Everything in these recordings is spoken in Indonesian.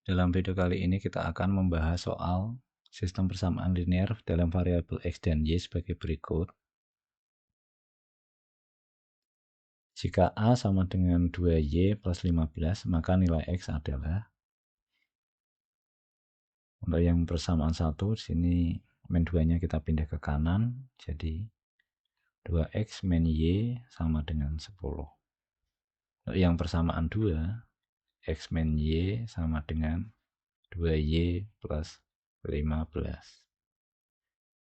Dalam video kali ini kita akan membahas soal sistem persamaan linear dalam variabel X dan Y sebagai berikut. Jika A sama dengan 2Y plus 15, maka nilai X adalah, untuk yang persamaan 1, di sini min 2-nya kita pindah ke kanan, jadi 2X min Y sama dengan 10. Untuk yang persamaan 2, X min Y sama dengan 2Y plus 15.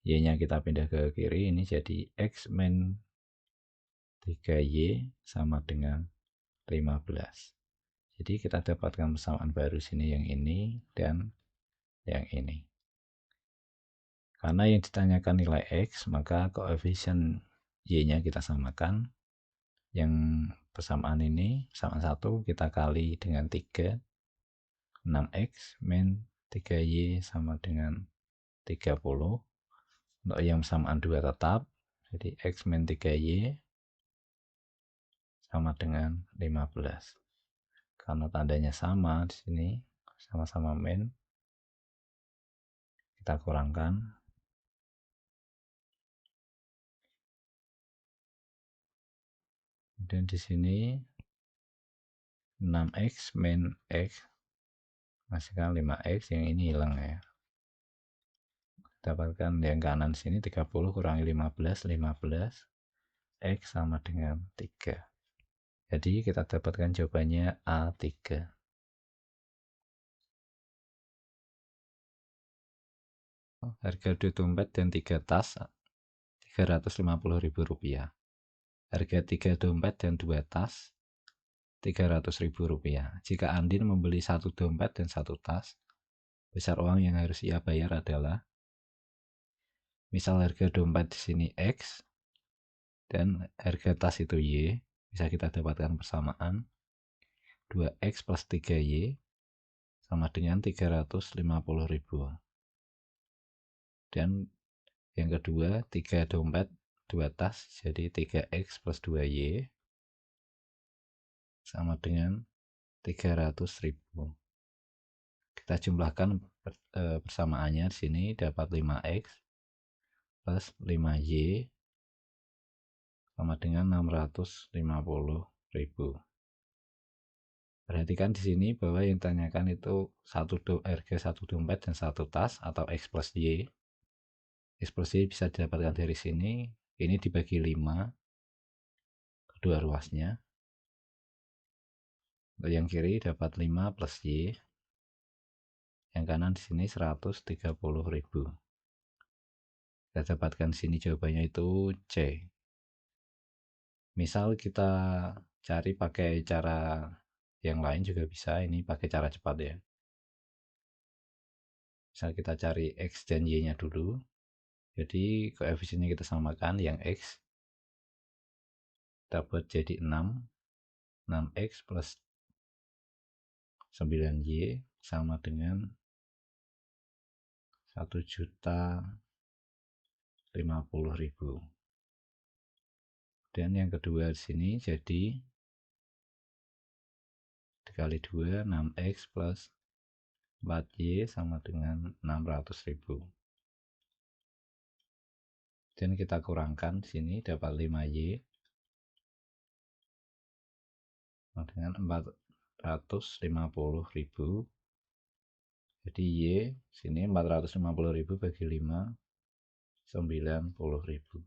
Y-nya kita pindah ke kiri, ini jadi X min 3Y sama dengan 15. Jadi kita dapatkan persamaan baru sini, yang ini dan yang ini. Karena yang ditanyakan nilai X, maka koefisien Y-nya kita samakan. Yang persamaan ini, persamaan 1 kita kali dengan 3, 6X min 3Y sama dengan 30. Untuk yang persamaan 2 tetap, jadi X min 3Y sama dengan 15. Karena tandanya sama di sini, sama-sama min, kita kurangkan. Kemudian di sini 6X min X menghasilkan 5X, yang ini hilang ya. Dapatkan yang kanan sini 30 kurangi 15, 15. X sama dengan 3. Jadi kita dapatkan jawabannya A3. Harga 2 dompet dan 3 tas Rp350.000. Harga 3 dompet dan 2 tas Rp300.000. Jika Andin membeli 1 dompet dan 1 tas, besar uang yang harus ia bayar adalah, misal harga dompet di sini X dan harga tas itu Y, bisa kita dapatkan persamaan 2X plus 3Y sama dengan 350.000. Dan yang kedua, 3 dompet 2 tas, jadi 3X plus 2Y sama dengan 300.000. Kita jumlahkan persamaannya di sini, dapat 5X plus 5Y sama dengan 650.000. Perhatikan di sini bahwa yang ditanyakan itu harga 1 dompet dan 1 tas atau X plus Y. X plus Y bisa didapatkan dari sini, ini dibagi 5 kedua ruasnya. Untuk yang kiri dapat 5 plus Y, yang kanan di sini 130.000. Kita dapatkan di sini jawabannya itu C. Misal kita cari pakai cara yang lain juga bisa, ini pakai cara cepat ya. Misal kita cari X dan Y-nya dulu. Jadi koefisiennya kita samakan, yang X dapat jadi 6. 6X plus 9Y sama dengan 1.050.000. Dan yang kedua di sini jadi dikali 2, 6X plus 4Y sama dengan 600.000. Dan kita kurangkan di sini dapat 5Y sama dengan 450.000. Jadi Y sini 450.000 bagi 5, 90.000.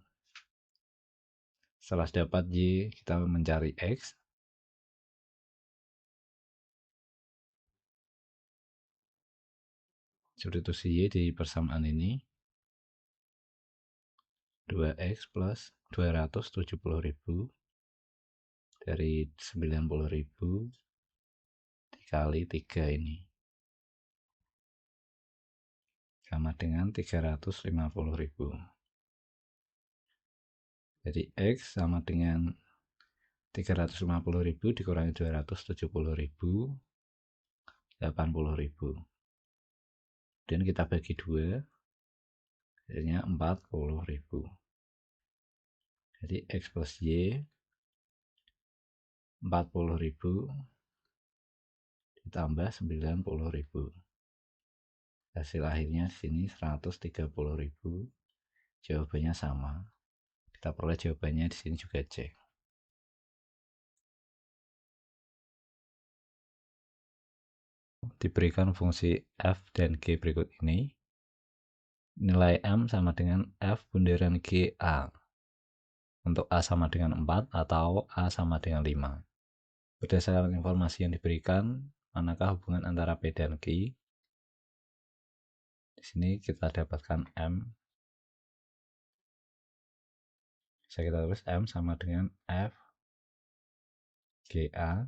Setelah dapat Y, kita mencari X. Substitusi Y di persamaan ini, 2X plus 270.000 dari 90.000 dikali 3 ini sama dengan 350.000. Jadi X sama dengan 350.000 dikurangi 270.000, 80.000. Dan kita bagi 2, hasilnya 40.000. Jadi X plus Y 40.000 tambah 90.000. Hasil akhirnya di sini 130.000. Jawabannya sama. Kita peroleh jawabannya di sini juga C. Diberikan fungsi f dan g berikut ini. Nilai m sama dengan f bundaran g a. Untuk a sama dengan 4 atau a sama dengan 5. Berdasarkan informasi yang diberikan, manakah hubungan antara P dan Q? Di sini kita dapatkan M. Bisa kita tulis M sama dengan F GA.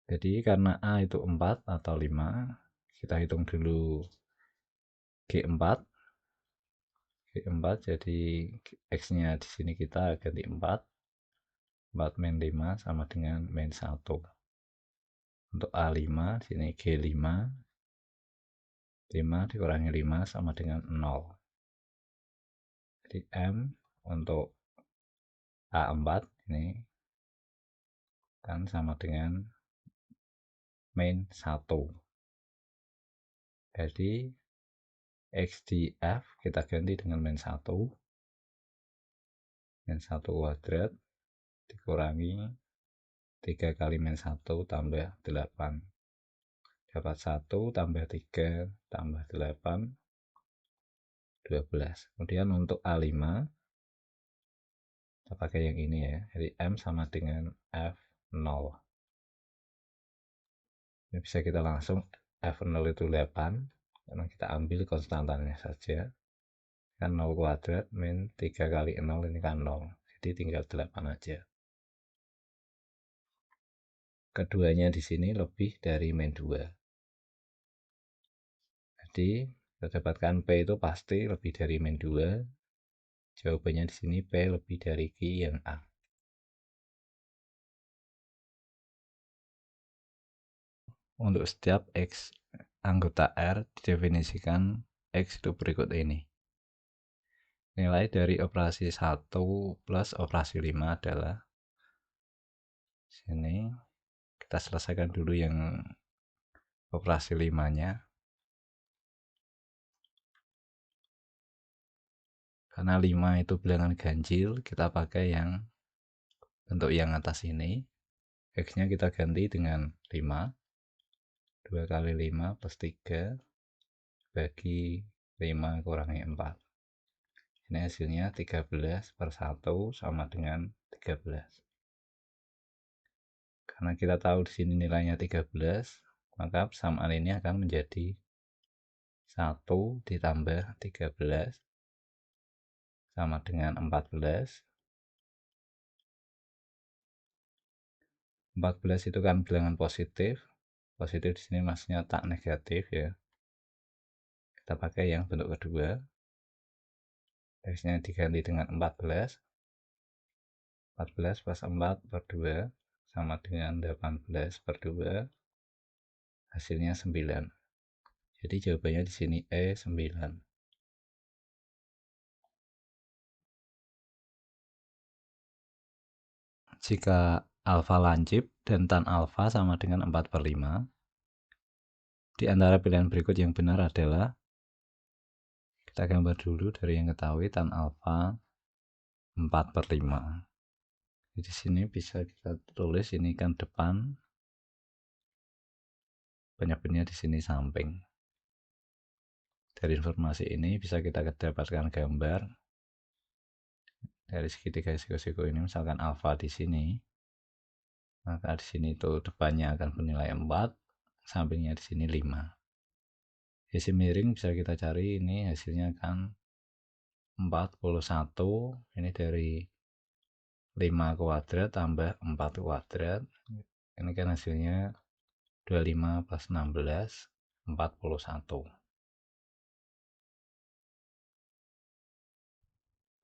Jadi karena A itu 4 atau 5, kita hitung dulu G4. G4 jadi X-nya di sini kita ganti 4. 4 min 5 sama dengan min 1. Untuk A5 di sini G5. 5 dikurangi 5 sama dengan 0. Jadi M untuk A4 ini kan sama dengan min 1. Jadi X di F kita ganti dengan min 1. Min 1 kuadrat dikurangi 3 kali min 1 tambah 8. Dapat 1 tambah 3 tambah 8, 12. Kemudian untuk A5 kita pakai yang ini ya. Jadi M sama dengan F0. Ini bisa kita langsung F0 itu 8. Karena kita ambil konstantannya saja. Kan 0 kuadrat min 3 kali 0 ini kan 0. Jadi tinggal 8 aja. Keduanya di sini lebih dari min 2. Jadi kita dapatkan P itu pasti lebih dari min 2. Jawabannya di sini P lebih dari Q yang A. Untuk setiap X anggota R didefinisikan X itu berikut ini. Nilai dari operasi 1 plus operasi 5 adalah sini. Kita selesaikan dulu yang operasi 5-nya. Karena 5 itu bilangan ganjil, kita pakai yang bentuk yang atas ini. X-nya kita ganti dengan 5. 2 kali 5 plus 3 bagi 5 kurangi 4. Ini hasilnya 13 per 1 sama dengan 13. Karena kita tahu di sini nilainya 13, maka persamaan ini akan menjadi 1 ditambah 13 sama dengan 14. 14 itu kan bilangan positif. Positif di sini maksudnya tak negatif ya. Kita pakai yang bentuk kedua. X-nya diganti dengan 14. 14 plus 4 per 2 sama dengan 18 per 2. Hasilnya 9. Jadi jawabannya di sini E 9. Jika alfa lancip dan tan alfa sama dengan 4 per 5, di antara pilihan berikut yang benar adalah, kita gambar dulu dari yang ketahui tan alfa 4 per 5. Di sini bisa kita tulis ini kan depan, penyebutnya di sini samping. Dari informasi ini bisa kita dapatkan gambar dari segitiga siku-siku ini. Misalkan alfa di sini, maka di sini itu depannya akan bernilai 4, sampingnya di sini 5. Sisi miring bisa kita cari, ini hasilnya kan 41. Ini dari 5 kuadrat tambah 4 kuadrat. Ini kan hasilnya 25 plus 16, 41.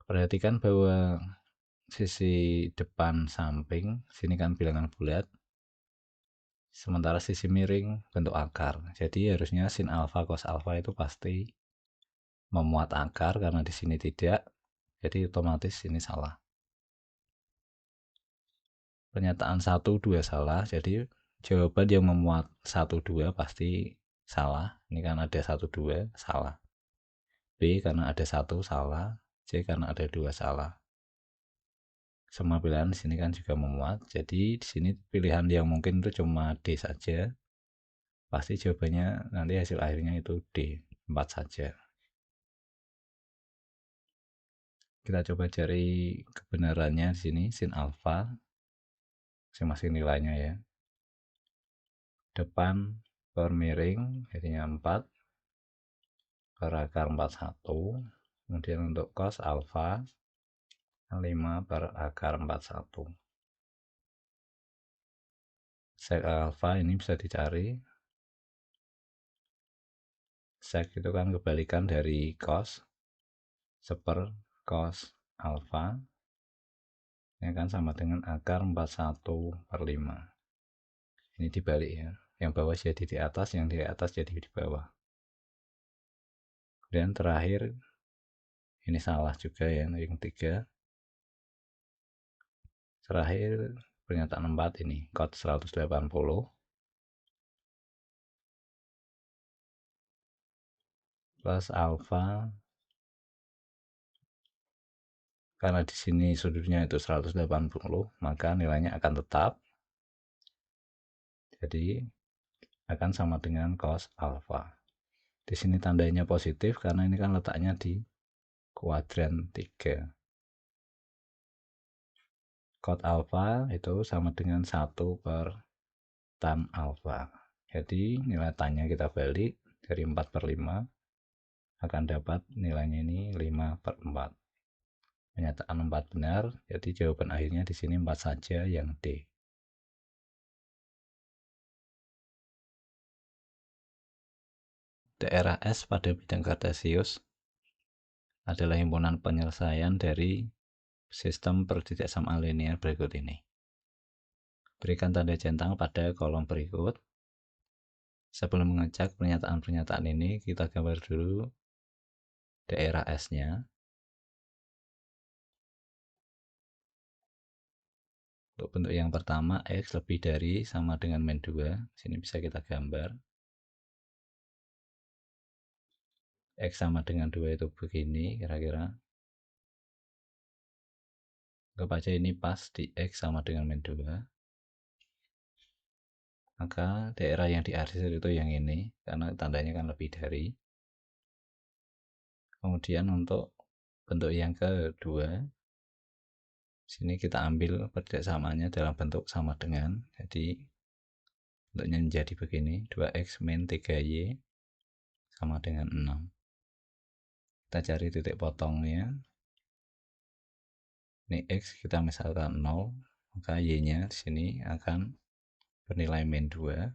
Perhatikan bahwa sisi depan samping, sini kan bilangan bulat, sementara sisi miring bentuk akar. Jadi harusnya sin alfa cos alfa itu pasti memuat akar, karena di sini tidak, jadi otomatis ini salah. Pernyataan 1, 2 salah, jadi jawaban yang memuat 1, 2 pasti salah. Ini kan ada 1, 2 salah. B karena ada 1 salah. C karena ada 2 salah. Semua pilihan di sini kan juga memuat. Jadi di sini pilihan yang mungkin itu cuma D saja. Pasti jawabannya nanti hasil akhirnya itu D, 4 saja. Kita coba cari kebenarannya di sini sin alfa masing-masing nilainya ya. Depan per miring jadinya 4 per akar 41. Kemudian untuk cos alfa 5 per akar 41. Sek alfa ini bisa dicari. Sek itu kan kebalikan dari cos, seper cos alfa ini kan sama dengan akar 41 per 5. Ini dibalik ya, yang bawah jadi di atas, yang di atas jadi di bawah. Dan terakhir ini salah juga ya, yang 3. Terakhir pernyataan 4 ini cos 180 plus alfa, karena di sini sudutnya itu 180 maka nilainya akan tetap, jadi akan sama dengan cos alfa. Di sini tandanya positif karena ini kan letaknya di kuadran 3. Cos alfa itu sama dengan 1 per tan alfa. Jadi nilai tannya kita balik dari 4 per 5 akan dapat nilainya ini 5 per 4. Pernyataan 4 benar, jadi jawaban akhirnya di sini 4 saja, yang D. Daerah S pada bidang kartesius adalah himpunan penyelesaian dari sistem pertidak samaan linear berikut ini. Berikan tanda centang pada kolom berikut. Sebelum mengecek pernyataan-pernyataan ini, kita gambar dulu daerah S-nya. Untuk bentuk yang pertama, X lebih dari sama dengan min 2. Sini bisa kita gambar. X sama dengan 2 itu begini kira-kira. Anggap aja ini pas di X sama dengan min 2. Maka daerah yang diarsir itu yang ini, karena tandanya kan lebih dari. Kemudian untuk bentuk yang kedua, sini kita ambil perbedaannya dalam bentuk sama dengan, jadi bentuknya menjadi begini, 2x min 3y sama dengan 6. Kita cari titik potongnya. Ini x kita misalkan 0, maka y-nya di sini akan bernilai min 2.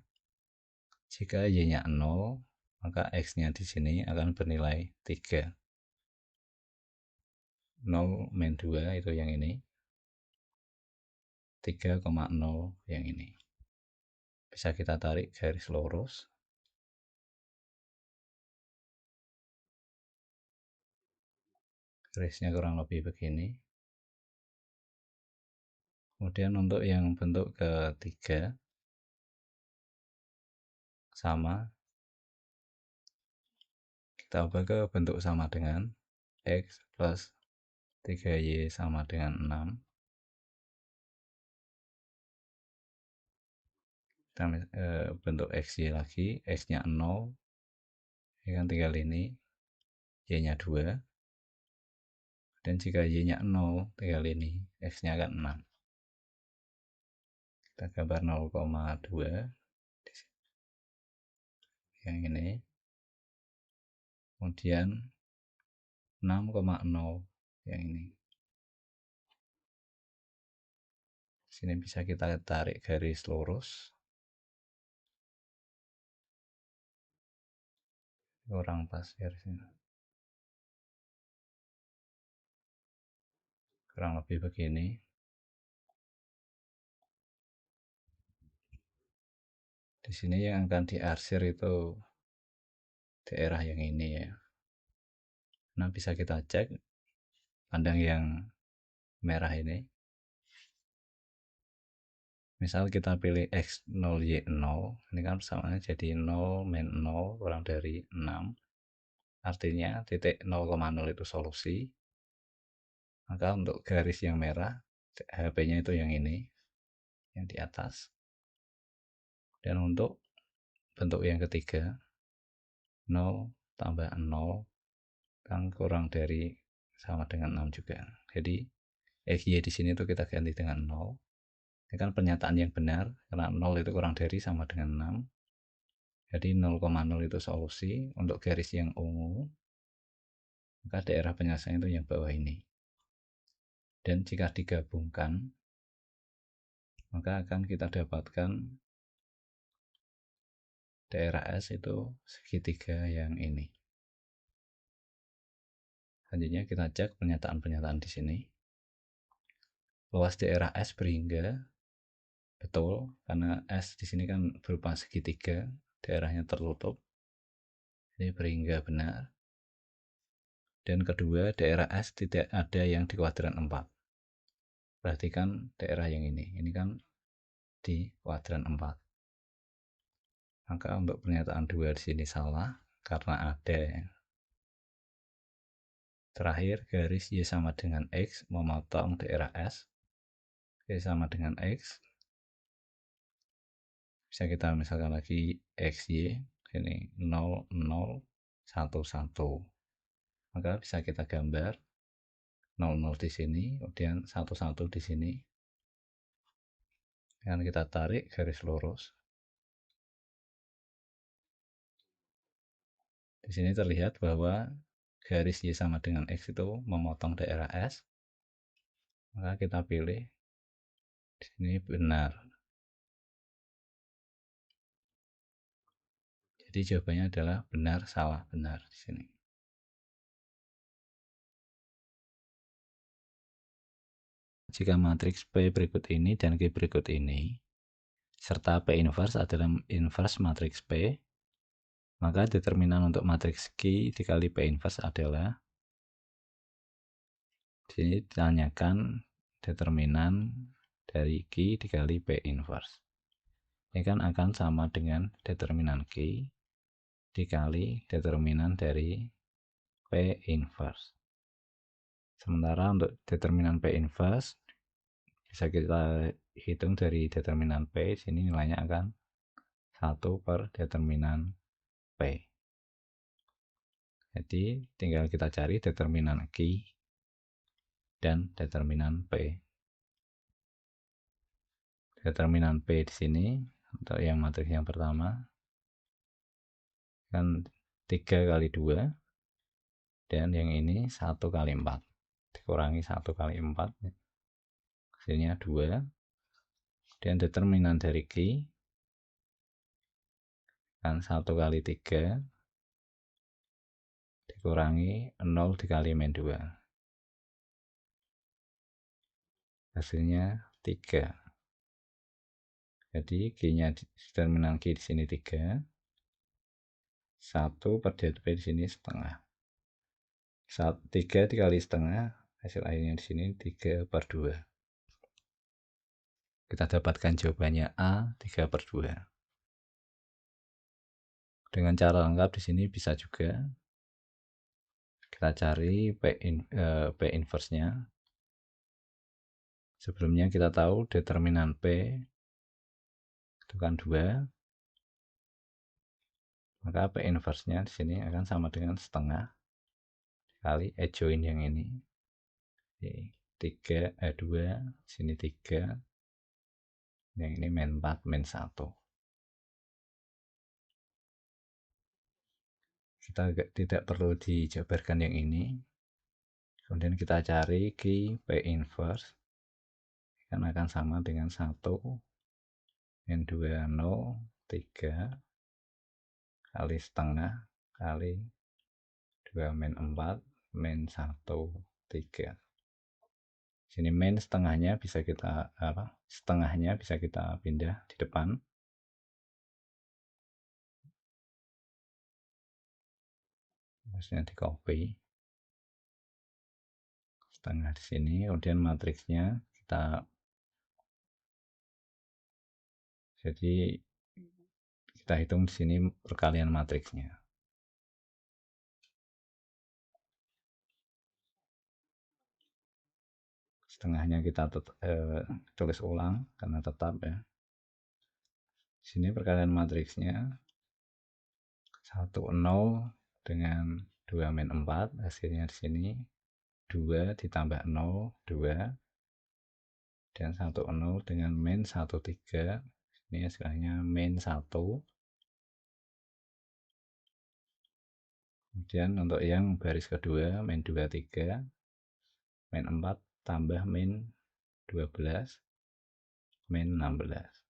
Jika y-nya 0, maka x-nya di sini akan bernilai 3. 0 min 2 itu yang ini. 3,0 yang ini. Bisa kita tarik garis lurus. Garisnya kurang lebih begini. Kemudian untuk yang bentuk ketiga sama, kita ubah ke bentuk sama dengan x plus 3y sama dengan 6. Kita bentuk xy lagi, x-nya 0, ini kan tinggal ini, y-nya 2, dan jika y-nya 0, tinggal ini, x-nya akan 6. Kita gambar 0,2 yang ini, kemudian 6,0 yang ini. Sini bisa kita tarik garis lurus. Kurang pas garisnya. Kurang lebih begini. Di sini yang akan diarsir itu daerah yang ini ya. Nah, bisa kita cek pandang yang merah ini. Misal kita pilih X0 Y0, ini kan persamaannya jadi 0 min 0 kurang dari 6, artinya titik 0,0 itu solusi. Maka untuk garis yang merah, HP-nya itu yang ini, yang di atas. Dan untuk bentuk yang ketiga, 0 tambah 0 kan kurang dari sama dengan 6 juga. Jadi XY di sini tuh kita ganti dengan 0. Ini kan pernyataan yang benar, karena 0 itu kurang dari sama dengan 6. Jadi 0,0 itu solusi. Untuk garis yang ungu, maka daerah penyelesaian itu yang bawah ini. Dan jika digabungkan, maka akan kita dapatkan daerah S itu segitiga yang ini. Selanjutnya kita cek pernyataan-pernyataan di sini. Luas daerah S berhingga betul, karena S di sini kan berupa segitiga, daerahnya tertutup. Jadi berhingga benar. Dan kedua, daerah S tidak ada yang di kuadran 4. Perhatikan daerah yang ini kan di kuadran 4. Maka untuk pernyataan 2 di sini salah karena ada. Terakhir, garis Y sama dengan X memotong daerah S. Y sama dengan X. Bisa kita misalkan lagi XY ini 0 0 1 1. Maka bisa kita gambar 0 0 di sini, kemudian 1 1 di sini. Dan kita tarik garis lurus. Di sini terlihat bahwa garis Y sama dengan X itu memotong daerah S. Maka kita pilih di sini benar. Jadi jawabannya adalah benar, salah, benar di sini. Jika matriks P berikut ini dan Q berikut ini, serta P inverse adalah inverse matriks P, maka determinan untuk matriks Q dikali P inverse adalah, di sini ditanyakan determinan dari Q dikali P inverse. Ini kan akan sama dengan determinan Q dikali determinan dari P inverse. Sementara untuk determinan P inverse bisa kita hitung dari determinan P, sini nilainya akan 1 per determinan P. Jadi tinggal kita cari determinan Q dan determinan P. Determinan P di sini untuk yang matriks yang pertama kan 3 kali 2, dan yang ini 1 kali 4 dikurangi 1 kali 4, hasilnya 2. Dan determinan dari Q kan 1 kali 3 dikurangi 0 dikali min 2, hasilnya 3. Jadi Q-nya determinan Q di sini 3, 1 per DP di sini setengah. 3 dikali setengah, hasil akhirnya di sini 3 per 2. Kita dapatkan jawabannya A 3 per 2. Dengan cara lengkap di sini bisa juga kita cari P inverse-nya. Sebelumnya kita tahu determinan P itu kan 2, maka P inverse-nya di sini akan sama dengan setengah kali adjoin yang ini. Jadi 2, sini 3, yang ini min 4 min 1. Kita tidak perlu dijabarkan yang ini. Kemudian kita cari Q P inverse kan akan sama dengan 1 min 2 0 3 kali setengah kali 2 min 4 min 1 3. Sini min setengahnya bisa kita pindah di depan. Maksudnya di copy setengah di sini, kemudian matriksnya kita Jadi kita hitung di sini perkalian matriksnya. Setengahnya kita tulis ulang karena tetap ya. Di sini perkalian matriksnya 1 0 dengan 2 min 4, hasilnya di sini 2 ditambah 0 2 dan 1 0 dengan min 1 3. Ini hasilnya min 1. Kemudian untuk yang baris kedua min 2 3 min 4 tambah min 12 min 16.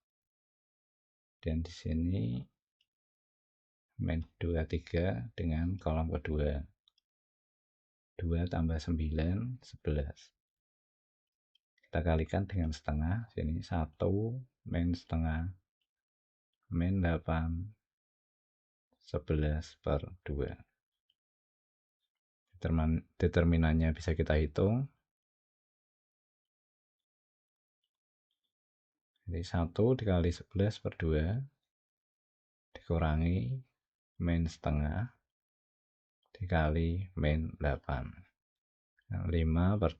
Dan di sini min 23 dengan kolom kedua 2 tambah 9 11. Kita kalikan dengan setengah, sini 1 min setengah min 8 11 per 2. Determinannya bisa kita hitung. Jadi 1 dikali 11 per 2 dikurangi min setengah dikali min 8. Nah, 5 per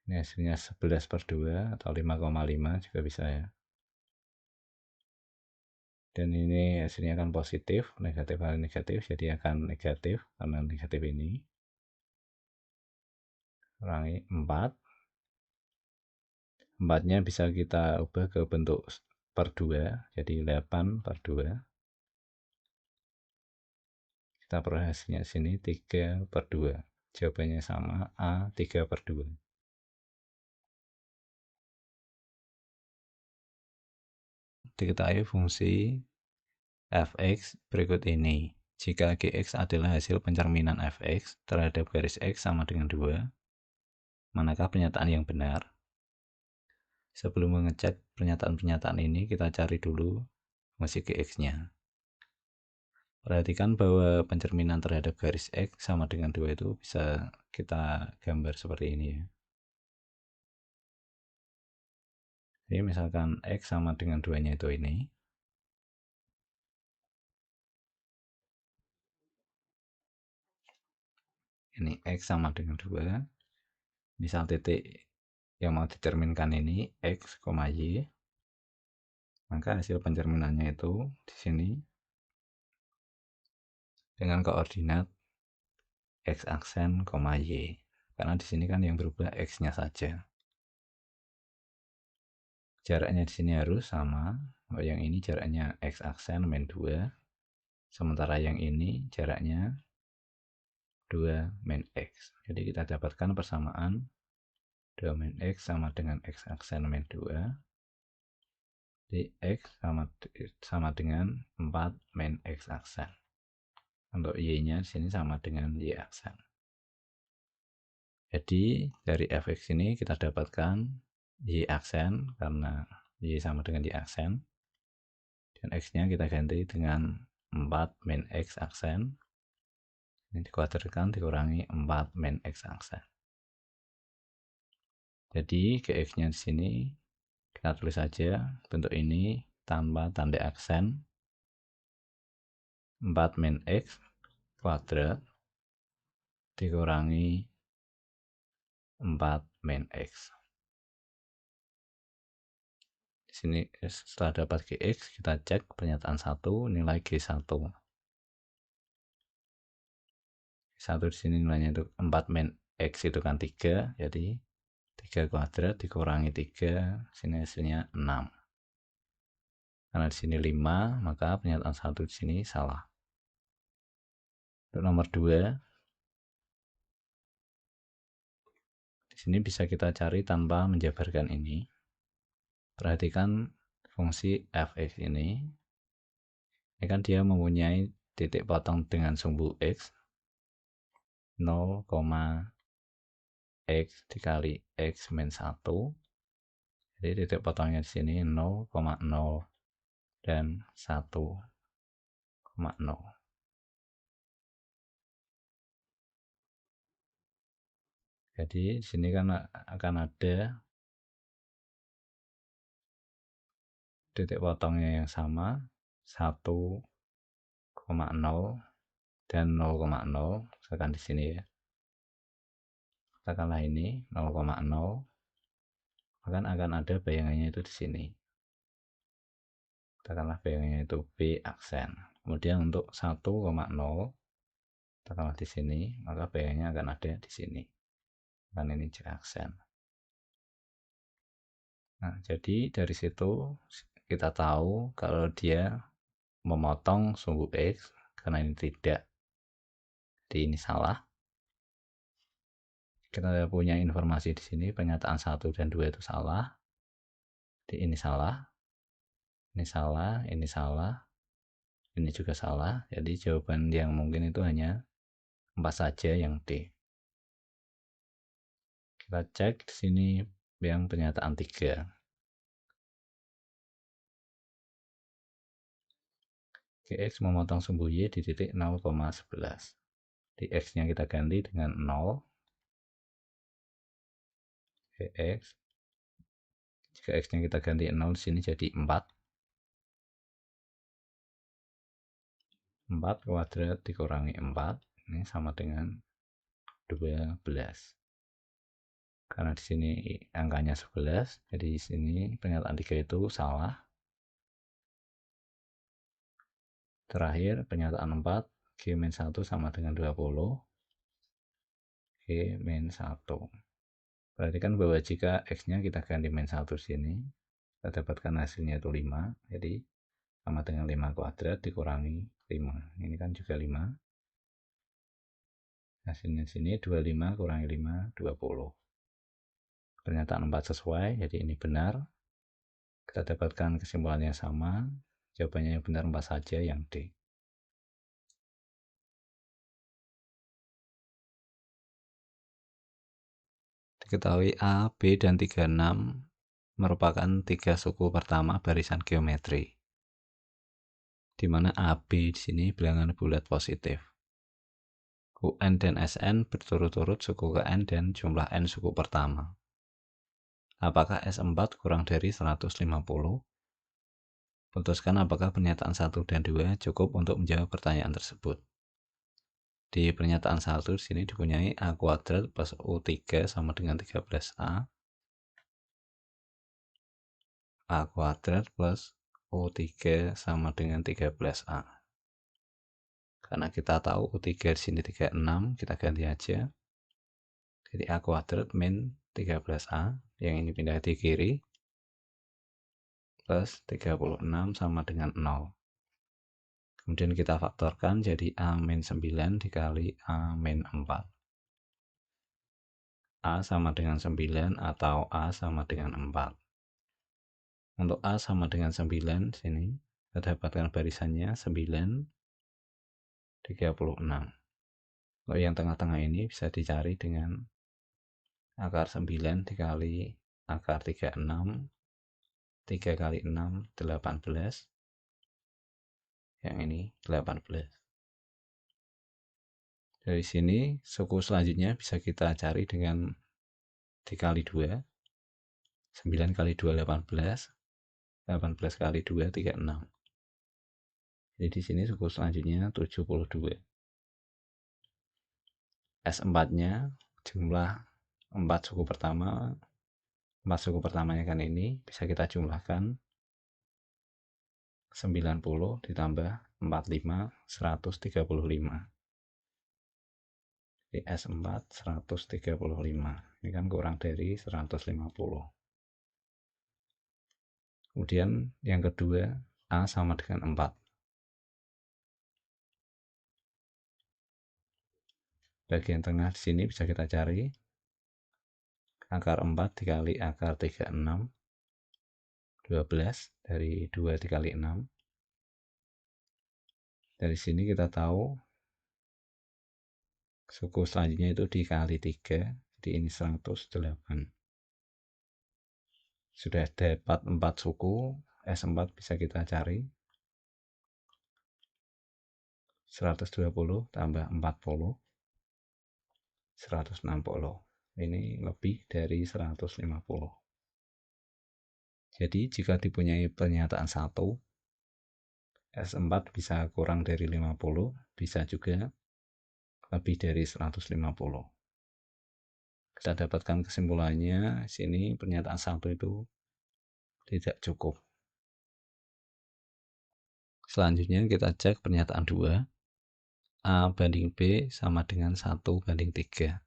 ini hasilnya 11 per 2 atau 5,5 juga bisa ya. Dan ini hasilnya akan positif, negatif kali negatif jadi akan negatif karena negatif ini. Kurangi 4. 4-nya bisa kita ubah ke bentuk per 2, jadi 8 per 2. Kita peroleh hasilnya sini 3 per 2. Jawabannya sama, A 3 per 2. Diketahui fungsi fx berikut ini. Jika gx adalah hasil pencerminan fx terhadap garis x sama dengan 2, manakah pernyataan yang benar? Sebelum mengecek pernyataan-pernyataan ini, kita cari dulu fungsi gx-nya. Perhatikan bahwa pencerminan terhadap garis x sama dengan 2 itu bisa kita gambar seperti ini ya. Jadi misalkan x sama dengan 2-nya itu ini. Ini x sama dengan 2. Misal titik yang mau dicerminkan ini x, y. Maka hasil pencerminannya itu di sini dengan koordinat x aksen, y. Karena di sini kan yang berubah x-nya saja. Jaraknya di sini harus sama. Yang ini jaraknya x aksen min 2. Sementara yang ini jaraknya 2 min x. Jadi kita dapatkan persamaan 2 min x sama dengan x aksen min 2. Jadi x sama dengan 4 min x aksen. Untuk y-nya di sini sama dengan y aksen. Jadi dari fx ini kita dapatkan y aksen karena y sama dengan y aksen. Dan x-nya kita ganti dengan 4 min x aksen. Ini dikuadratkan dikurangi 4 min x aksen. Jadi gx-nya di sini kita tulis saja bentuk ini tanpa tanda aksen. 4 min x kuadrat dikurangi 4 min x. Di sini setelah dapat gx kita cek pernyataan 1 nilai g1. G1 di sini nilainya itu 4 min x itu kan 3, jadi 3 kuadrat dikurangi 3, sini hasilnya 6. Karena di sini 5, maka pernyataan 1 di sini salah. Untuk nomor 2, di sini bisa kita cari tanpa menjabarkan ini. Perhatikan fungsi fx ini. Ini kan dia mempunyai titik potong dengan sumbu x 0, x dikali x min 1. Jadi titik potongnya di sini 0,0 dan 1,0. Jadi di sini kan akan ada titik potongnya yang sama 1,0 dan 0,0, misalkan di sini ya, katakanlah ini 0,0, maka akan ada bayangannya itu di sini, katakanlah bayangannya itu B aksen. Kemudian untuk 1,0, katakanlah di sini, maka bayangannya akan ada di sini, kan ini J aksen. Nah, jadi dari situ kita tahu kalau dia memotong sumbu X, karena ini tidak, jadi ini salah. Kita punya informasi di sini, pernyataan 1 dan 2 itu salah. Jadi ini salah, ini salah, ini salah, ini juga salah. Jadi jawaban yang mungkin itu hanya 4 saja yang D. Kita cek di sini yang pernyataan 3. Gx memotong sumbu Y di titik 0,11. Di X-nya kita ganti dengan 0. Gx. Jika X-nya kita ganti 0 di sini jadi 4. 4 kuadrat dikurangi 4. Ini sama dengan 12. Karena di sini angkanya 11, jadi di sini pernyataan 3 itu salah. Terakhir, pernyataan 4, G-1 sama dengan 20, G-1. Perhatikan bahwa jika X-nya kita ganti min 1 di sini, kita dapatkan hasilnya itu 5, jadi sama dengan 5 kuadrat dikurangi 5. Ini kan juga 5. Hasilnya di sini 25 kurangi 5, 20. Pernyataan 4 sesuai, jadi ini benar. Kita dapatkan kesimpulannya sama, jawabannya yang benar 4 saja, yang D. Diketahui A, B, dan 36 merupakan 3 suku pertama barisan geometri, di mana AB di sini bilangan bulat positif. UN dan SN berturut-turut suku ke N dan jumlah N suku pertama. Apakah S4 kurang dari 150? Putuskan apakah pernyataan 1 dan 2 cukup untuk menjawab pertanyaan tersebut. Di pernyataan 1 di sini dipunyai A kuadrat plus U3 sama dengan 13A. A kuadrat plus U3 sama dengan 13A. Karena kita tahu U3 di sini 36, kita ganti aja. Jadi A kuadrat min 13A, yang ini pindah di kiri, plus 36 sama dengan 0. Kemudian kita faktorkan jadi A min 9 dikali A min 4. A sama dengan 9 atau A sama dengan 4. Untuk A sama dengan 9 sini kita dapatkan barisannya 9, 36. Kalau yang tengah-tengah ini bisa dicari dengan akar 9 dikali akar 36, 3 kali 6, 18. Yang ini 18. Dari sini suku selanjutnya bisa kita cari dengan dikali 2. 9 kali 2 18. 18 kali 2 36. Jadi di sini suku selanjutnya 72. S4-nya jumlah 4 suku pertama. 4 suku pertamanya kan ini bisa kita jumlahkan 90 ditambah 45 135. Di S4 135. Ini kan kurang dari 150. Kemudian yang kedua, A sama dengan 4. Bagian tengah di sini bisa kita cari akar 4 dikali akar 36, 12 dari 2 dikali 6. Dari sini kita tahu suku selanjutnya itu dikali 3, jadi ini 108. Sudah dapat 4 suku, S4 bisa kita cari 120 tambah 40, 160. Ini lebih dari 150. Jadi jika dipunyai pernyataan 1, S4 bisa kurang dari 50, bisa juga lebih dari 150. Kita dapatkan kesimpulannya, sini pernyataan 1 itu tidak cukup. Selanjutnya kita cek pernyataan 2. A banding B sama dengan 1 banding 3.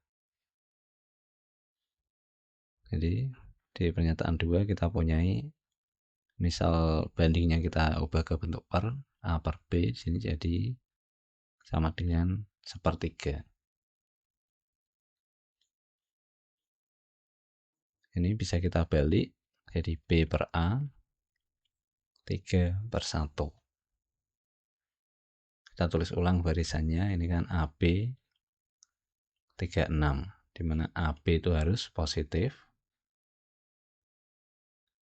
Jadi di pernyataan 2 kita punyai, misal bandingnya kita ubah ke bentuk per, A per B, sini jadi sama dengan 1/3. Ini bisa kita balik, jadi B per A 3/1. Kita tulis ulang barisannya, ini kan AB 36, dimana AB itu harus positif.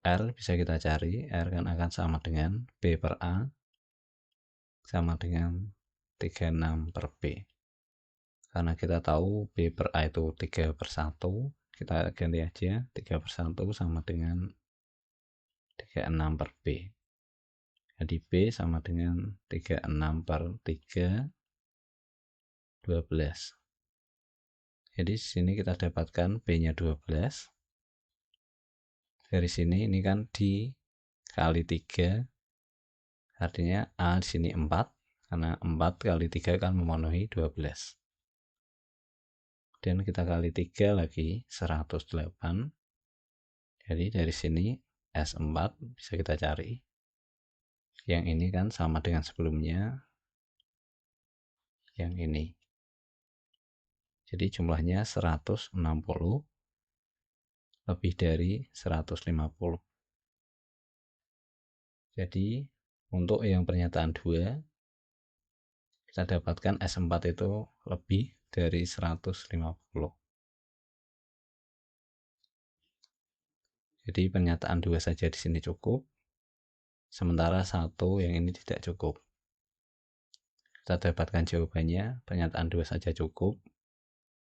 R bisa kita cari, R kan akan sama dengan B per A sama dengan 36 per B. Karena kita tahu B per A itu 3/1, kita ganti aja 3/1 sama dengan 36 per B. Jadi B sama dengan 36 per 3, 12. Jadi sini kita dapatkan B-nya 12. Dari sini ini kan dikali 3, artinya A di sini 4, karena 4 kali 3 kan memenuhi 12. Dan kita kali 3 lagi 108. Jadi dari sini S4 bisa kita cari. Yang ini kan sama dengan sebelumnya, yang ini. Jadi jumlahnya 160 lebih dari 150. Jadi untuk yang pernyataan 2, kita dapatkan S4 itu lebih dari 150. Jadi pernyataan 2 saja di sini cukup, sementara 1 yang ini tidak cukup. Kita dapatkan jawabannya, pernyataan 2 saja cukup,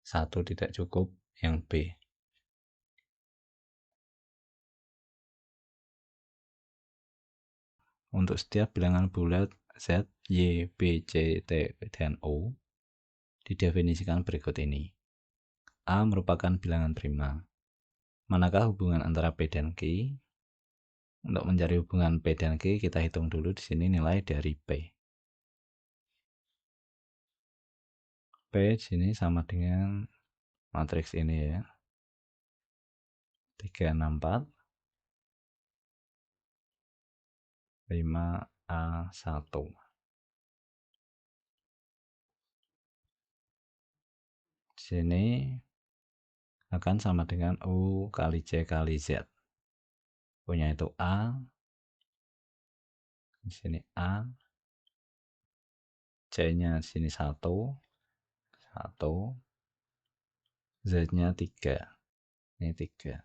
1 tidak cukup, yang B. Untuk setiap bilangan bulat Z, Y, B, C, T, dan O didefinisikan berikut ini. A merupakan bilangan prima. Manakah hubungan antara P dan Q? Untuk mencari hubungan P dan Q, kita hitung dulu di sini nilai dari P. P di sini sama dengan matriks ini ya. 364 5A1. Di sini akan sama dengan U kali C kali Z. Punya itu A, di sini A, C-nya di sini 1, Z-nya 3. Ini 3.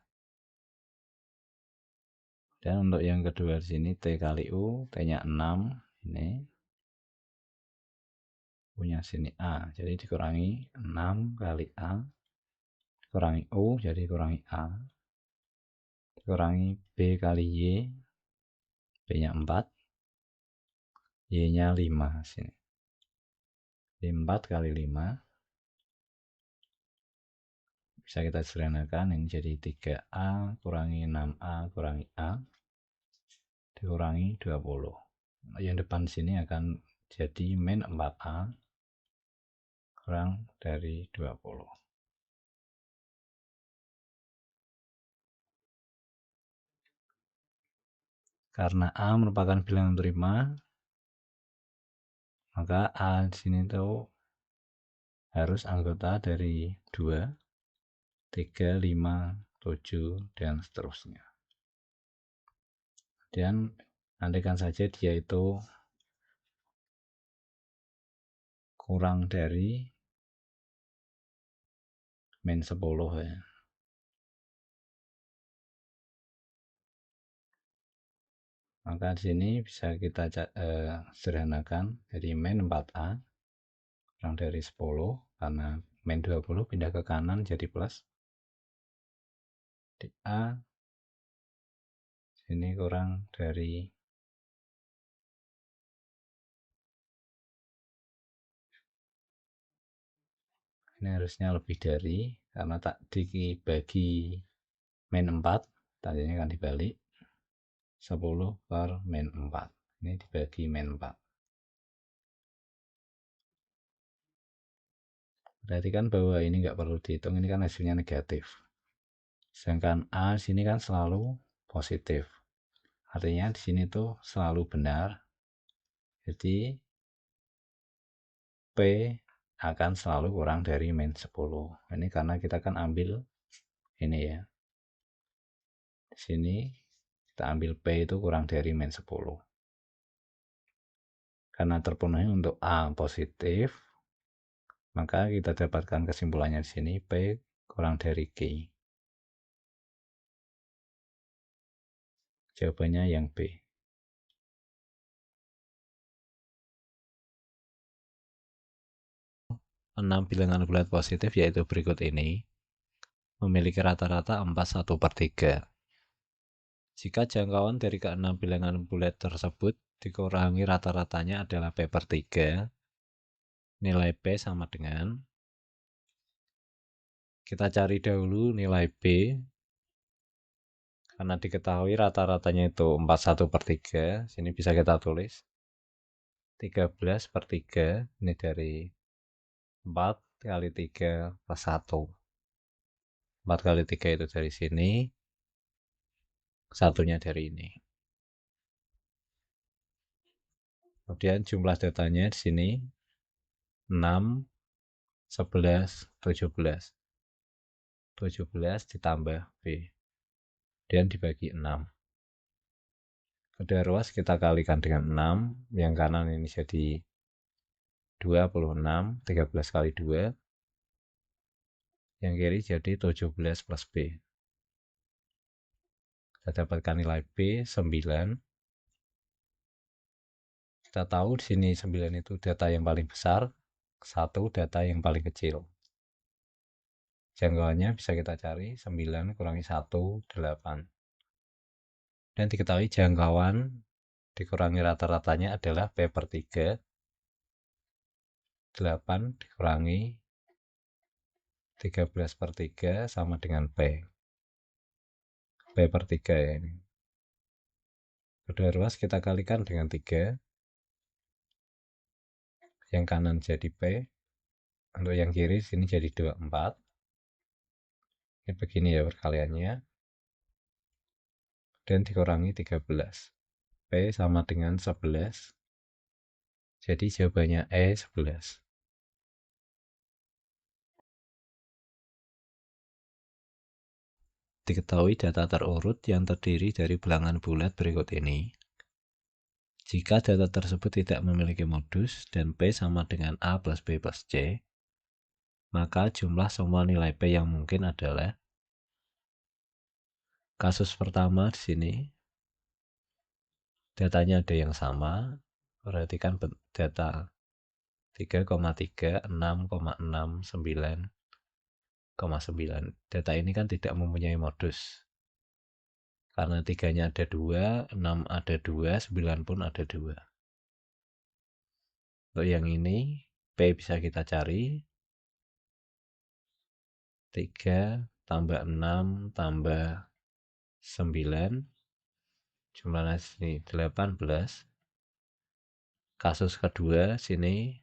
Dan untuk yang kedua di sini T kali U, T-nya 6, ini punya sini A. Jadi dikurangi 6 kali A, kurangi U, jadi kurangi A, dikurangi B kali Y, B-nya 4, Y-nya 5 sini. 4 kali 5 bisa kita sederhanakan, ini jadi 3A kurangi 6A kurangi A dikurangi 20. Yang depan sini akan jadi min 4A kurang dari 20. Karena A merupakan bilangan prima, maka A di sini tuh harus anggota dari 2, 3, 5, 7, dan seterusnya. Dan andaikan saja dia itu kurang dari min 10 ya. Maka di sini bisa kita sederhanakan, jadi min 4A kurang dari 10, karena min 20 pindah ke kanan jadi plus. Di A Ini kurang dari ini harusnya lebih dari, karena tak dibagi min 4, tadinya kan dibalik 10 per min 4, ini dibagi min 4. Perhatikan bahwa ini nggak perlu dihitung, ini kan hasilnya negatif. Sedangkan A sini kan selalu positif. Artinya di sini tuh selalu benar. Jadi P akan selalu kurang dari min 10. Ini karena kita kan ambil ini ya. Di sini kita ambil P itu kurang dari min 10. Karena terpenuhi untuk A positif, maka kita dapatkan kesimpulannya di sini P kurang dari Q. Jawabannya yang B. 6 bilangan bulat positif yaitu berikut ini memiliki rata-rata 4/1/3. Jika jangkauan dari ke-6 bilangan bulat tersebut dikurangi rata-ratanya adalah P/3, nilai P sama dengan, kita cari dahulu nilai B, karena diketahui rata-ratanya itu 4/1/3, sini bisa kita tulis 13/3, ini dari 4 kali 3 plus 1. 4 kali 3 itu dari sini, satunya dari ini. Kemudian jumlah datanya di sini 6, 11, 17. 17 ditambah B. Dan dibagi 6. Kedua ruas kita kalikan dengan 6. Yang kanan ini jadi 26, 13 kali 2. Yang kiri jadi 17 plus B. Kita dapatkan nilai B 9. Kita tahu di sini 9 itu data yang paling besar, 1 data yang paling kecil. Jangkauannya bisa kita cari 9 kurangi 1, 8. Dan diketahui jangkauan dikurangi rata-ratanya adalah P/3. 8 dikurangi 13/3 sama dengan P. P/3 ya ini. Kedua ruas kita kalikan dengan 3. Yang kanan jadi P. Untuk yang kiri sini jadi 24. Ini begini ya perkaliannya. Dan dikurangi 13. P sama dengan 11. Jadi jawabannya E 11. Diketahui data terurut yang terdiri dari bilangan bulat berikut ini. Jika data tersebut tidak memiliki modus dan P sama dengan A plus B plus C, maka jumlah semua nilai P yang mungkin adalah, kasus pertama di sini datanya ada yang sama, perhatikan data 3,3, 6,6, 9,9. Data ini kan tidak mempunyai modus. Karena 3-nya ada 2, 6 ada 2, 9 pun ada 2. Untuk yang ini, P bisa kita cari. 3 tambah 6 tambah 9. Jumlahnya sini 18. Kasus kedua sini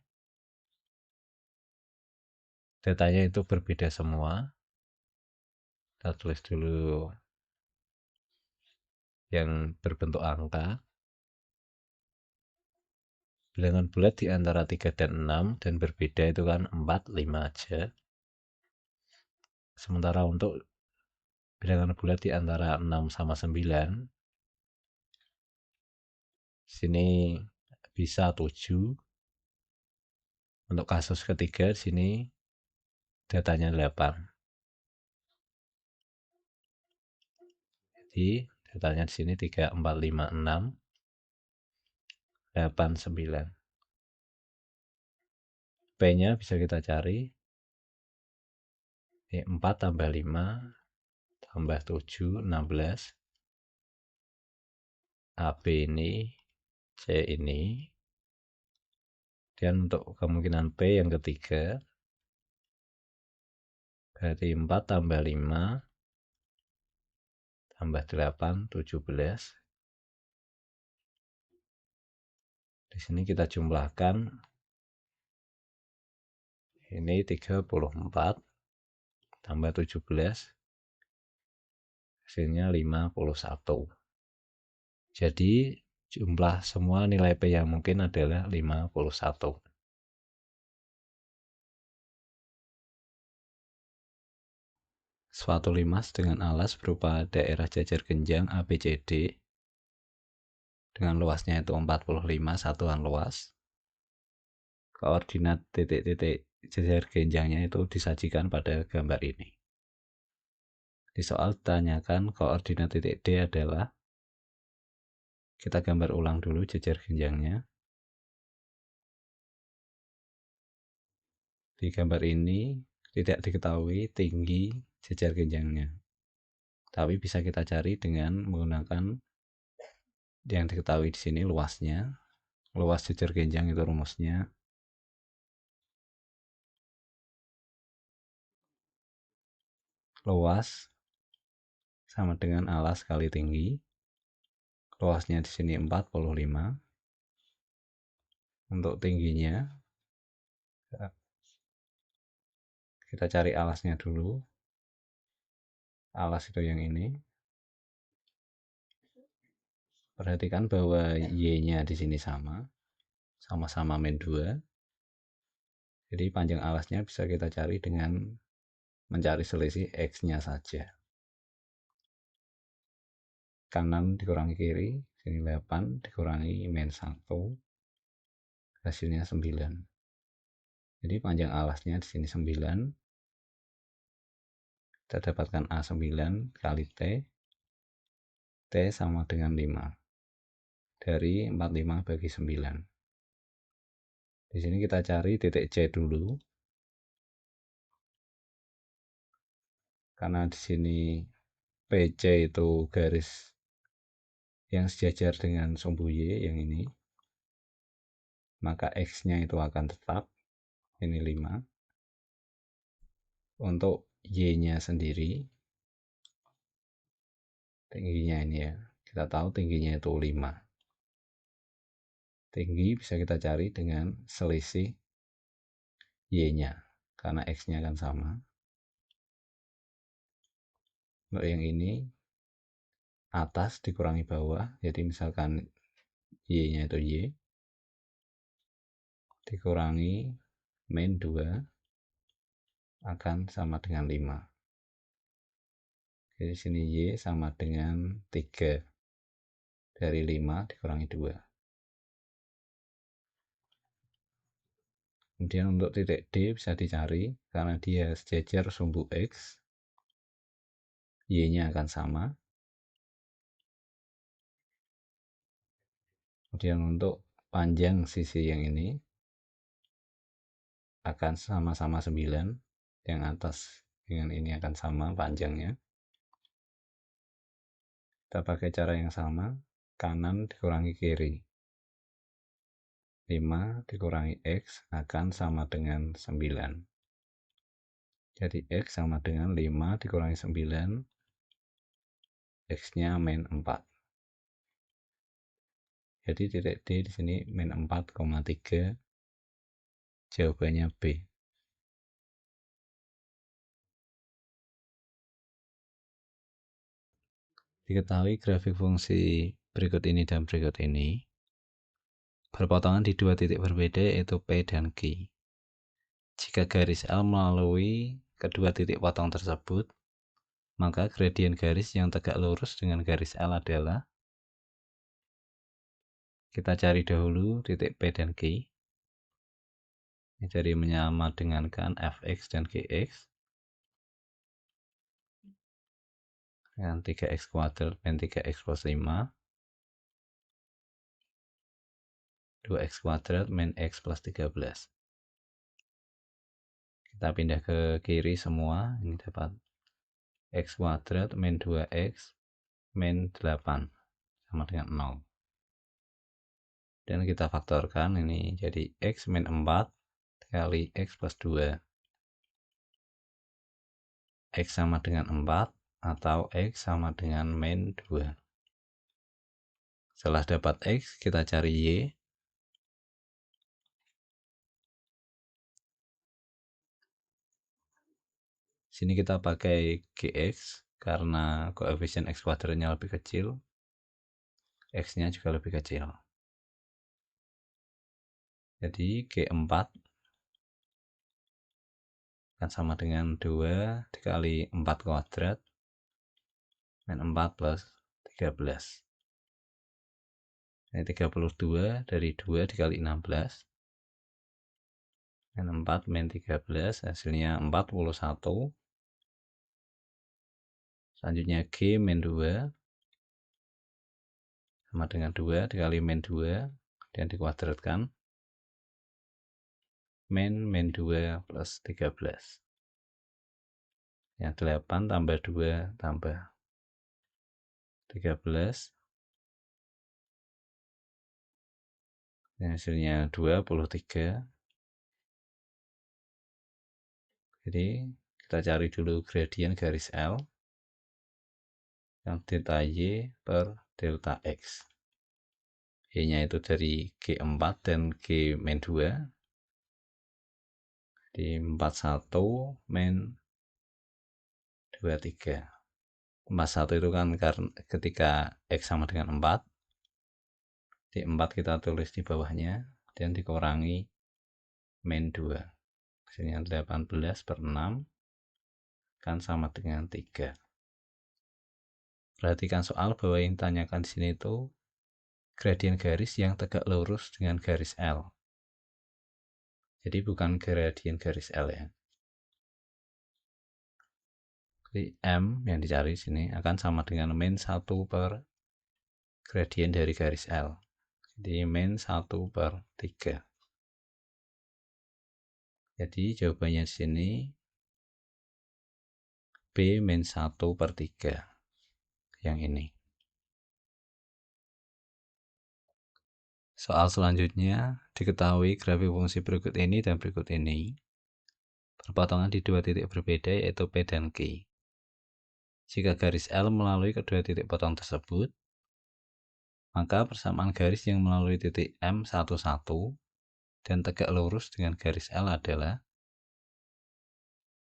datanya itu berbeda semua. Kita tulis dulu yang berbentuk angka. Bilangan bulat di antara 3 dan 6 dan berbeda itu kan 4, 5 aja. Sementara untuk bilangan bulat di antara 6 sama 9, sini bisa 7. Untuk kasus ketiga sini datanya 8. Jadi datanya di sini 3, 4, 5, 6, 8, 9. P-nya bisa kita cari. 4 tambah 5 tambah 7, 16. AB ini, C ini, dan untuk kemungkinan P yang ketiga, berarti 4 tambah 5 tambah 8, 17. Di sini kita jumlahkan, ini 34 tambah 17, hasilnya 51. Jadi jumlah semua nilai P yang mungkin adalah 51. Suatu limas dengan alas berupa daerah jajar genjang ABCD dengan luasnya itu 45 satuan luas. Koordinat titik-titik jajar genjangnya itu disajikan pada gambar ini. Di soal ditanyakan koordinat titik D adalah, kita gambar ulang dulu jajar genjangnya. Di gambar ini tidak diketahui tinggi jajar genjangnya, tapi bisa kita cari dengan menggunakan yang diketahui di sini luasnya. Luas jajar genjang itu rumusnya luas sama dengan alas kali tinggi. Luasnya di sini 45. Untuk tingginya kita cari alasnya dulu. Alas itu yang ini. Perhatikan bahwa Y-nya di sini sama-sama min 2. Jadi panjang alasnya bisa kita cari dengan mencari selisih X-nya saja. Kanan dikurangi kiri, sini 8 dikurangi min 1, hasilnya 9. Jadi panjang alasnya di sini 9. Kita dapatkan A9 kali T. T sama dengan 5. Dari 45 bagi 9. Di sini kita cari titik C dulu. Karena di sini PC itu garis yang sejajar dengan sumbu Y yang ini, maka X-nya itu akan tetap, ini 5. Untuk Y-nya sendiri, tingginya ini ya, kita tahu tingginya itu 5. Tinggi bisa kita cari dengan selisih Y-nya, karena X-nya kan sama. Untuk yang ini, atas dikurangi bawah, jadi misalkan Y-nya itu Y, dikurangi min 2 akan sama dengan 5. Jadi sini Y sama dengan 3. Dari 5 dikurangi 2. Kemudian untuk titik D bisa dicari karena dia sejajar sumbu X, Y-nya akan sama. Kemudian untuk panjang sisi yang ini akan sama-sama 9. Yang atas dengan ini akan sama panjangnya. Kita pakai cara yang sama, kanan dikurangi kiri. 5 dikurangi X akan sama dengan 9. Jadi X sama dengan 5 dikurangi 9, X-nya min 4. Jadi titik D di sini min 4,3. Jawabannya B. Diketahui grafik fungsi berikut ini dan berikut ini berpotongan di dua titik berbeda, yaitu P dan Q. Jika garis L melalui kedua titik potong tersebut, maka gradien garis yang tegak lurus dengan garis L adalah, kita cari dahulu titik P dan Q. Jadi menyama dengankan Fx dan Gx dengan 3x kuadrat min 3x plus 5, 2x kuadrat min x plus 13. Kita pindah ke kiri semua, ini dapat x kuadrat min 2x min 8 sama dengan 0. dan kita faktorkan ini jadi X min 4 kali X plus 2. X sama dengan 4 atau X sama dengan min 2. Setelah dapat X, kita cari Y. Sini kita pakai Gx karena koefisien X kuadratnya lebih kecil, X-nya juga lebih kecil. Jadi G4 akan sama dengan 2 dikali 4 kuadrat min 4 plus 13. Ini 32 dari 2 dikali 16 min 4 min 13, hasilnya 41. Selanjutnya G min 2 sama dengan 2 dikali min 2 dan dikuadratkan min 2 plus 13. Ya, 8 tambah 2 tambah 13. Hasilnya 23. Jadi kita cari dulu gradien garis L yang delta Y per delta X. Y-nya itu dari G4 dan G min 2 di 41 min 23. 41 itu kan karena ketika X sama dengan 4, di 4 kita tulis di bawahnya dan dikurangi min 2. Hasilnya 18 per 6 kan sama dengan 3. Perhatikan soal bahwa yang ditanyakan di sini itu gradien garis yang tegak lurus dengan garis L. Jadi bukan gradien garis L ya. Jadi M yang dicari di sini akan sama dengan min 1 per gradien dari garis L. Jadi min 1 per 3. Jadi jawabannya di sini B min 1 per 3. Yang ini. Soal selanjutnya, diketahui grafik fungsi berikut ini dan berikut ini berpotongan di dua titik berbeda yaitu P dan Q. Jika garis L melalui kedua titik potong tersebut, maka persamaan garis yang melalui titik M11 dan tegak lurus dengan garis L adalah,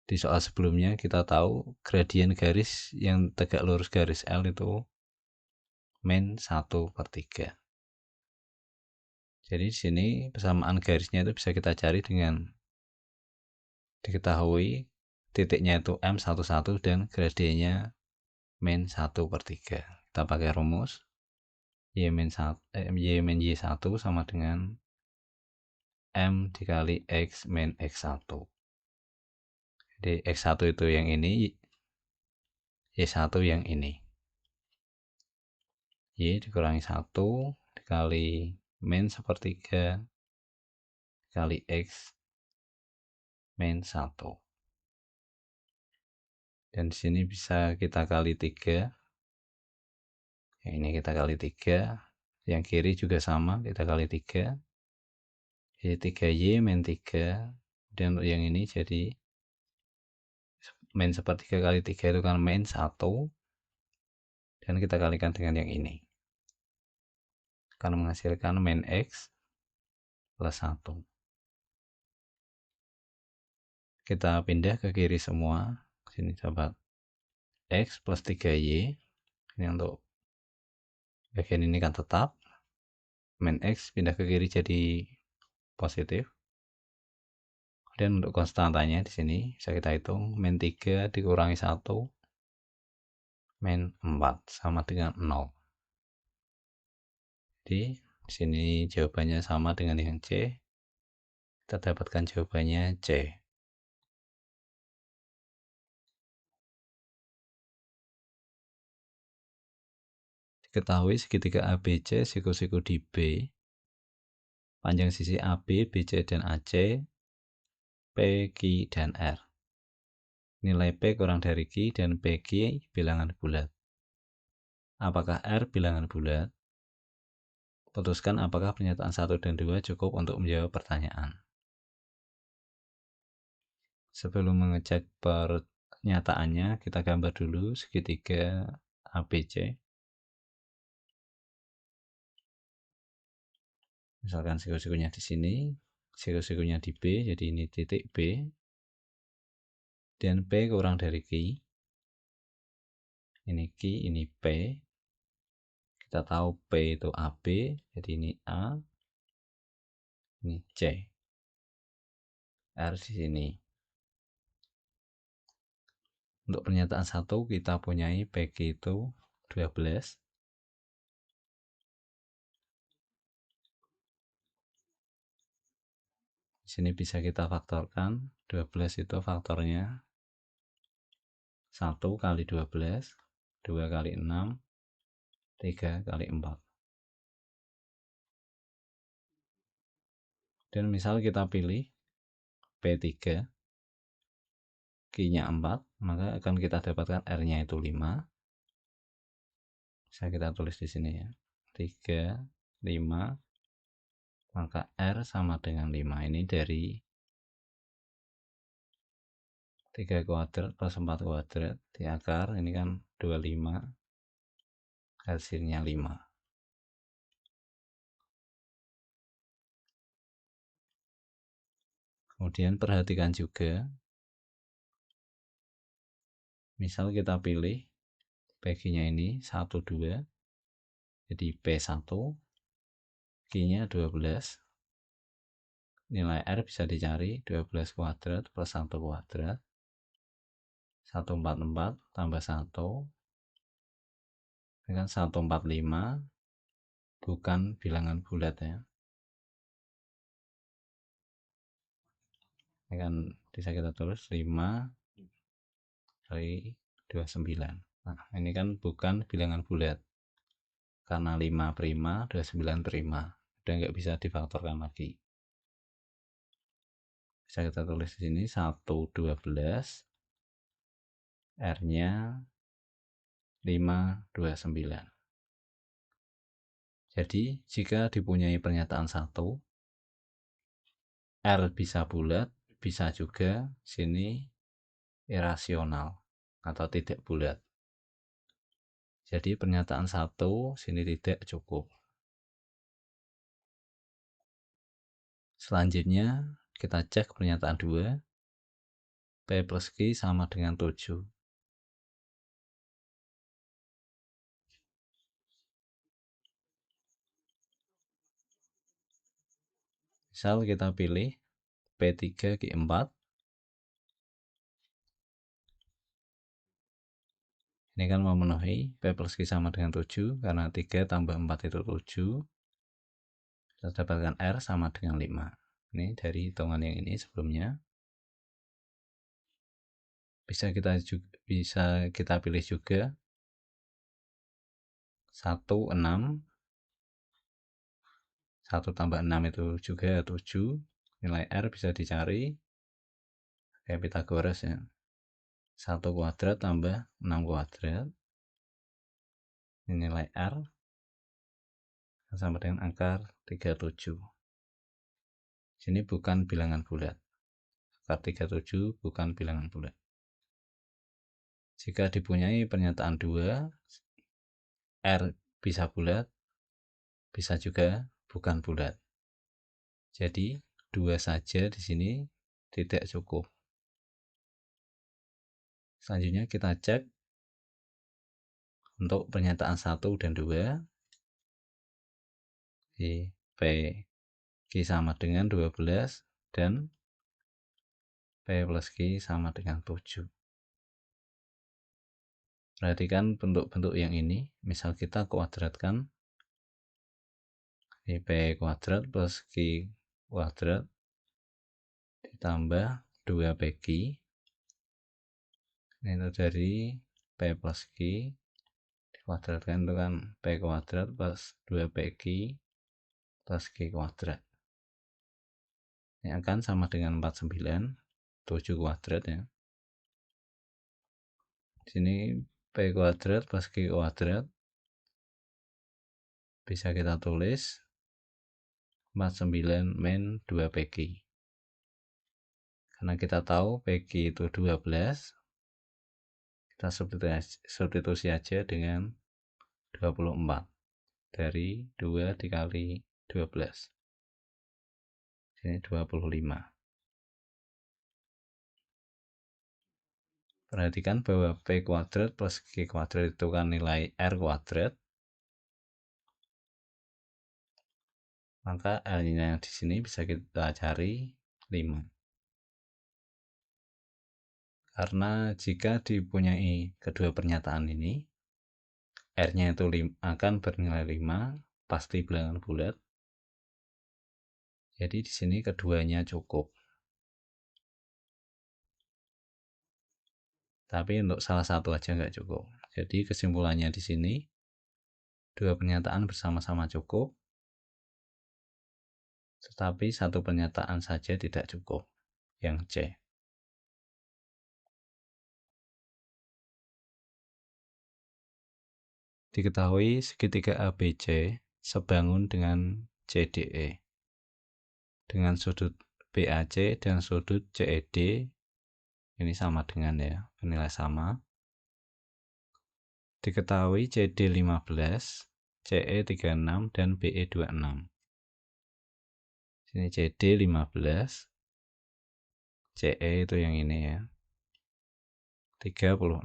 di soal sebelumnya kita tahu gradien garis yang tegak lurus garis L itu min 1 per 3. Jadi di sini persamaan garisnya itu bisa kita cari dengan diketahui titiknya itu M11 dan gradiennya min 1 per 3. Kita pakai rumus Y min Y1 sama dengan M dikali X min X1. Jadi X1 itu yang ini, Y1 yang ini. Y dikurangi 1 dikali min sepertiga dikali X min 1. Dan di sini bisa kita kali 3. Yang ini kita kali 3. Yang kiri juga sama, kita kali 3. Jadi 3Y min 3. Dan untuk yang ini jadi min sepertiga kali 3 itu kan min 1. Dan kita kalikan dengan yang ini. Akan menghasilkan min X plus 1. Kita pindah ke kiri semua. Sini dapat X plus 3Y. Ini untuk bagian ini kan tetap. Min X pindah ke kiri jadi positif. Dan untuk konstantanya di sini bisa kita hitung min 3 dikurangi 1 min 4 sama dengan 0. Jadi di sini jawabannya sama dengan yang C. Kita dapatkan jawabannya C. Diketahui segitiga ABC siku-siku di B. Panjang sisi AB, BC dan AC P, Q, dan R. Nilai P kurang dari Q dan PQ bilangan bulat. Apakah R bilangan bulat? putuskan apakah pernyataan 1 dan 2 cukup untuk menjawab pertanyaan. Sebelum mengecek pernyataannya, kita gambar dulu segitiga ABC. Misalkan siku-sikunya di sini, siku-sikunya di B, jadi ini titik B, dan P kurang dari Q. Ini Q, ini P. Kita tahu P itu AB, jadi ini A, ini C. R di sini. Untuk pernyataan 1 kita punyai PQ itu 12. Di sini bisa kita faktorkan. 12 itu faktornya 1 kali 12, 2 kali 6, 3 kali 4. Dan misal kita pilih P3, Q-nya 4, maka akan kita dapatkan R-nya itu 5. Bisa kita tulis di sini ya. 3, 5, maka R sama dengan 5. Ini dari 3 kuadrat plus 4 kuadrat di akar, ini kan 25, hasilnya 5. Kemudian perhatikan juga, misal kita pilih PQ-nya ini 1, 2, jadi P1, Q-nya 12. Nilai R bisa dicari 12 kuadrat plus 1 kuadrat, 144 tambah 1, ini kan 145, bukan bilangan bulat ya. Ini kan bisa kita tulis 5 kali 29. Nah, ini kan bukan bilangan bulat. Karena 5 prima, 29 prima. Udah nggak bisa difaktorkan lagi. Bisa kita tulis di sini 1, 12. R-nya 5, 29. Jadi, jika dipunyai pernyataan 1, R bisa bulat, bisa juga sini irasional atau tidak bulat. Jadi pernyataan 1 sini tidak cukup. Selanjutnya kita cek pernyataan 2. P plus Q sama dengan 7. Misal kita pilih P3 Q4. Ini kan memenuhi P plus Q sama dengan 7, karena 3 tambah 4 itu 7. Kita dapatkan R sama dengan 5. Ini dari hitungan yang ini sebelumnya. Bisa kita pilih juga 1, 6. 1 tambah 6 itu juga 7. Nilai R bisa dicari kayak Pythagoras ya. 1 kuadrat tambah 6 kuadrat. Ini nilai R sama dengan akar 37. Sini bukan bilangan bulat. Akar 37 bukan bilangan bulat. Jika dipunyai pernyataan 2, R bisa bulat, bisa juga bukan bulat. Jadi 2 saja di sini tidak cukup. Selanjutnya kita cek untuk pernyataan 1 dan 2. Di P Q sama dengan 12 dan P plus Q sama dengan 7. Perhatikan bentuk-bentuk yang ini. Misal kita kuadratkan di P kuadrat plus Q kuadrat ditambah 2PQ. Ini dari P plus Q dikuadratkan itu kan P kuadrat plus 2PQ plus Q kuadrat. Ini akan sama dengan 49, 7 kuadrat ya. Sini P kuadrat plus Q kuadrat bisa kita tulis 49 min 2 PQ. Karena kita tahu PQ itu 12, kita substitusi aja dengan 24 dari 2 dikali 12. Ini 25. Perhatikan bahwa P kuadrat plus Q kuadrat itu kan nilai R kuadrat. Maka R-nya di sini bisa kita cari 5. Karena jika dipunyai kedua pernyataan ini, R-nya itu akan bernilai 5, pasti bilangan bulat. Jadi di sini keduanya cukup. Tapi untuk salah satu aja nggak cukup. Jadi kesimpulannya di sini, dua pernyataan bersama-sama cukup, tetapi satu pernyataan saja tidak cukup, yang C. Diketahui segitiga ABC sebangun dengan CDE. Dengan sudut BAC dan sudut CED ini sama dengan ya, bernilai sama. Diketahui CD 15, CE 36 dan BE 26. Sini CD 15, CE itu yang ini ya. 36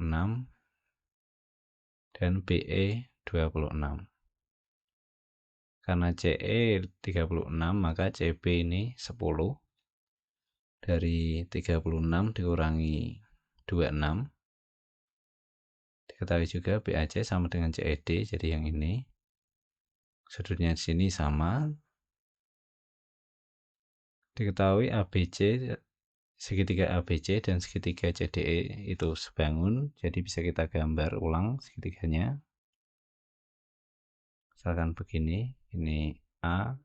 dan BE 26. Karena CE 36 maka CB ini 10. Dari 36 dikurangi 26. Diketahui juga BAC sama dengan CED, jadi yang ini. Sudutnya di sini sama. Diketahui ABC, segitiga ABC dan segitiga CDE itu sebangun, jadi bisa kita gambar ulang segitiganya. Misalkan begini, ini A,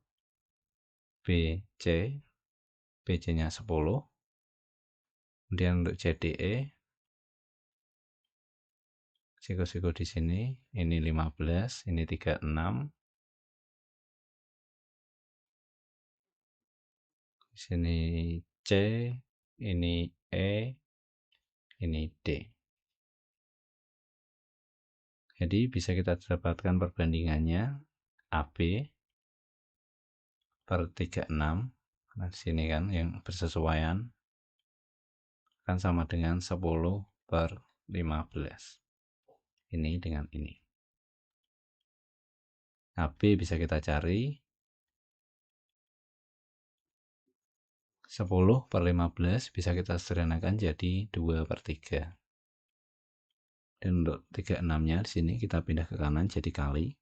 B, C, BC-nya 10. Kemudian untuk CDE, siku-siku di sini, ini 15, ini 36. Di sini C, ini E, ini D. Jadi bisa kita dapatkan perbandingannya AB per 36. Nah, di sini kan yang bersesuaian kan sama dengan 10 per 15. Ini dengan ini. AB bisa kita cari 10 per 15 bisa kita sederhanakan jadi 2 per 3. Dan untuk 36-nya di sini kita pindah ke kanan jadi kali.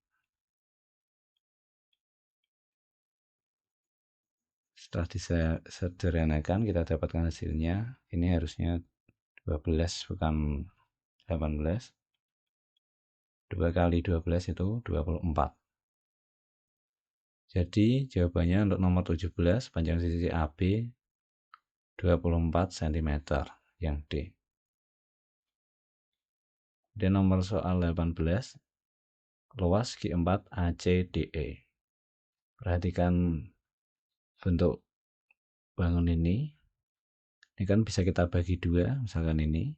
Setelah disederhanakan kita dapatkan hasilnya. Ini harusnya 12 bukan 18. 2 kali 12 itu 24. Jadi jawabannya untuk nomor 17 panjang sisi AB 24 cm yang D. Dan nomor soal 18, luas G4 ACDE. Perhatikan bentuk bangun ini. Ini kan bisa kita bagi dua, misalkan ini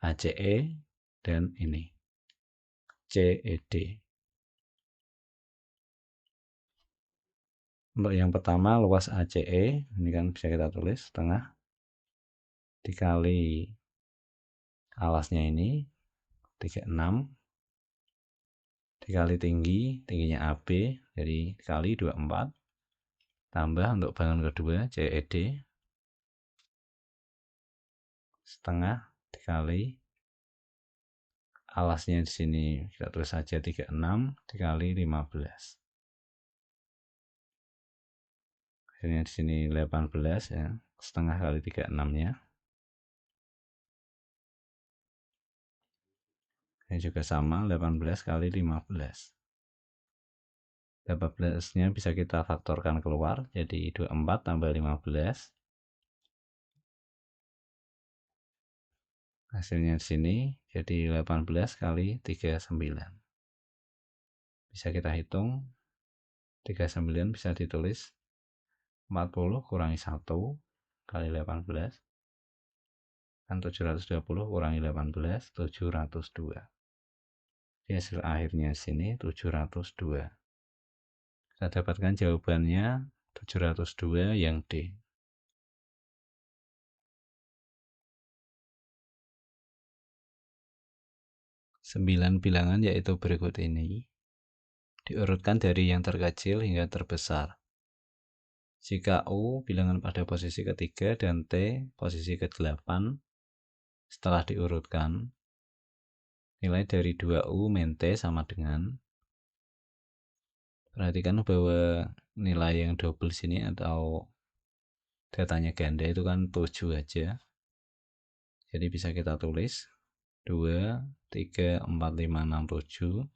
ACE dan ini CED. Untuk yang pertama luas ACE, ini kan bisa kita tulis setengah dikali alasnya ini 36 dikali tingginya AB, jadi dikali 24, tambah untuk bangun kedua CED setengah dikali alasnya di sini kita tulis saja 36 dikali 15. Hasilnya di sini 18 ya, setengah kali 36-nya. Ini juga sama 18 kali 15. 18-nya bisa kita faktorkan keluar jadi 24 tambah 15. Hasilnya di sini jadi 18 kali 39. Bisa kita hitung 39 bisa ditulis 40 kurangi 1 kali 18 kan 720 kurangi 18 702. Jadi hasil akhirnya sini 702. Kita dapatkan jawabannya 702 yang D. 9 bilangan yaitu berikut ini diurutkan dari yang terkecil hingga terbesar. Jika U bilangan pada posisi ketiga dan T posisi ke-8 setelah diurutkan, nilai dari 2U min T sama dengan, perhatikan bahwa nilai yang double sini atau datanya ganda itu kan 7 aja. Jadi bisa kita tulis 2, 3, 4, 5, 6, 7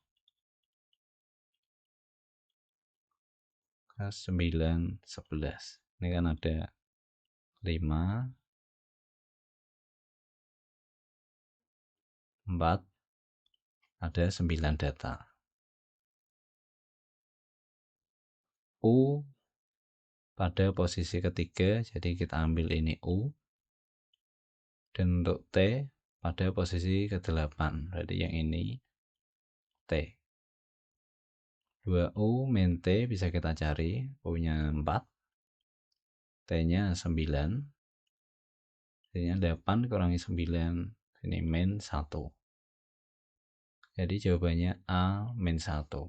9, 11. Ini kan ada 5, 4, ada 9 data. U pada posisi ketiga, jadi kita ambil ini U. Dan untuk T pada posisi ke-8, berarti yang ini T. 2U min T bisa kita cari, U-nya 4, T-nya 9, T-nya 8 kurangi 9, ini min 1. Jadi jawabannya A min 1.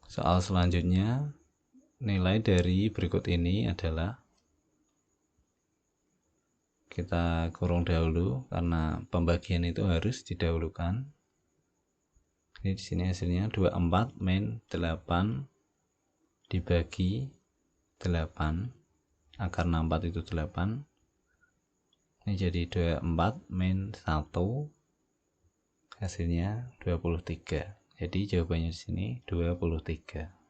Soal selanjutnya, nilai dari berikut ini adalah, kita kurung dahulu karena pembagian itu harus didahulukan. Ini di sini hasilnya 24 min 8 dibagi 8 akar 64 itu 8. Ini jadi 24 min 1 hasilnya 23. Jadi jawabannya di sini 23.